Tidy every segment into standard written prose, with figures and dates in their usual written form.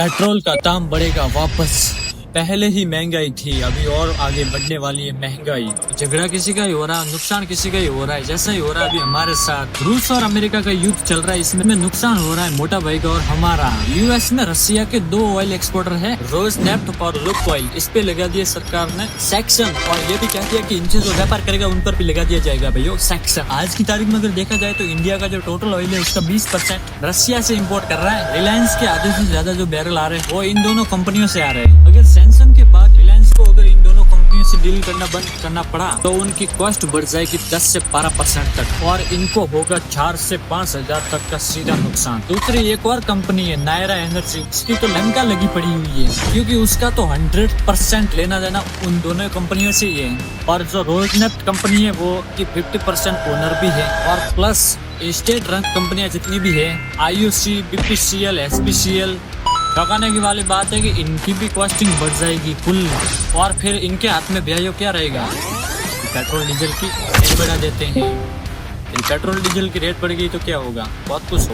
Petrol का दाम बढ़ेगा वापस। पहले ही महंगाई थी, अभी और आगे बढ़ने वाली है महंगाई। झगड़ा किसी का ही हो रहा, नुकसान किसी का ही हो रहा है। जैसा ही हो रहा है अभी हमारे साथ रूस और अमेरिका का युद्ध चल रहा है, इसमें नुकसान हो रहा है मोटा भाई का और हमारा। यूएस में रसिया के 2 ऑयल एक्सपोर्टर है, रोजनेफ्ट और लुकोइल। इस पे लगा दिया सरकार ने सेक्शन, और ये भी कह दिया कि इनसे जो व्यापार करेगा उन पर भी लगा दिया जाएगा भैया सेक्शन। आज की तारीख में अगर देखा जाए तो इंडिया का जो टोटल ऑयल है उसका 20% रसिया से इम्पोर्ट कर रहा है। रिलायंस के आधे से ज्यादा जो बैरल आ रहे हैं वो इन दोनों कंपनियों से आ रहे हैं। अगर सैमसंग के बाद रिलायंस को अगर इन दोनों कंपनियों से डील करना बंद करना पड़ा तो उनकी कॉस्ट बढ़ जाएगी 10 से 12% तक, और इनको होगा 4 से 5 हजार तक का सीधा नुकसान। दूसरी एक और कंपनी है नायरा एनर्जी, इसकी तो लंका लगी पड़ी हुई है, क्योंकि उसका तो 100% लेना देना उन दोनों कंपनियों से ही है। और जो रोजनेफ्ट कंपनी है वो की 50% ओनर भी है, और प्लस स्टेट रंग कंपनियां जितनी भी है, IOC, BPCL, SPCL, ठकाने की वाली बात है कि इनकी भी कॉस्टिंग बढ़ जाएगी कुल। और फिर इनके हाथ में भैया क्या रहेगा, पेट्रोल डीजल की रेट बढ़ा देते हैं। पेट्रोल डीजल की रेट बढ़ गई तो क्या होगा, बहुत कुछ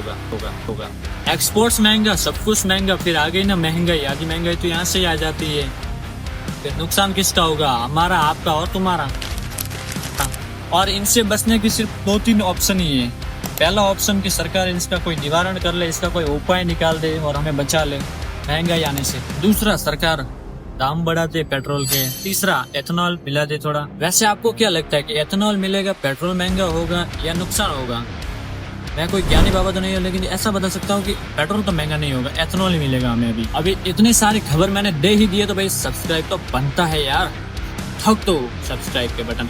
होगा। एक्सपोर्ट्स महंगा, सब कुछ महंगा, फिर आ गई ना महंगाई। आधी महंगाई तो यहाँ से ही आ जाती है। फिर नुकसान किसका होगा, हमारा, आपका और तुम्हारा। और इनसे बचने की सिर्फ 2-3 ऑप्शन ही है। पहला ऑप्शन कि सरकार इसका कोई निवारण कर ले, इसका कोई उपाय निकाल दे और हमें बचा ले महंगाई आने से। दूसरा, सरकार दाम बढ़ा दे पेट्रोल के। तीसरा, एथेनॉल मिला दे थोड़ा। वैसे आपको क्या लगता है कि एथेनॉल मिलेगा, पेट्रोल महंगा होगा या नुकसान होगा? मैं कोई ज्ञानी बाबा तो नहीं हूँ, लेकिन ऐसा बता सकता हूँ कि पेट्रोल तो महंगा नहीं होगा, एथेनॉल ही मिलेगा हमें। अभी इतनी सारी खबर मैंने दे ही दी है तो भाई सब्सक्राइब तो बनता है यार, ठोक दो सब्सक्राइब के बटन।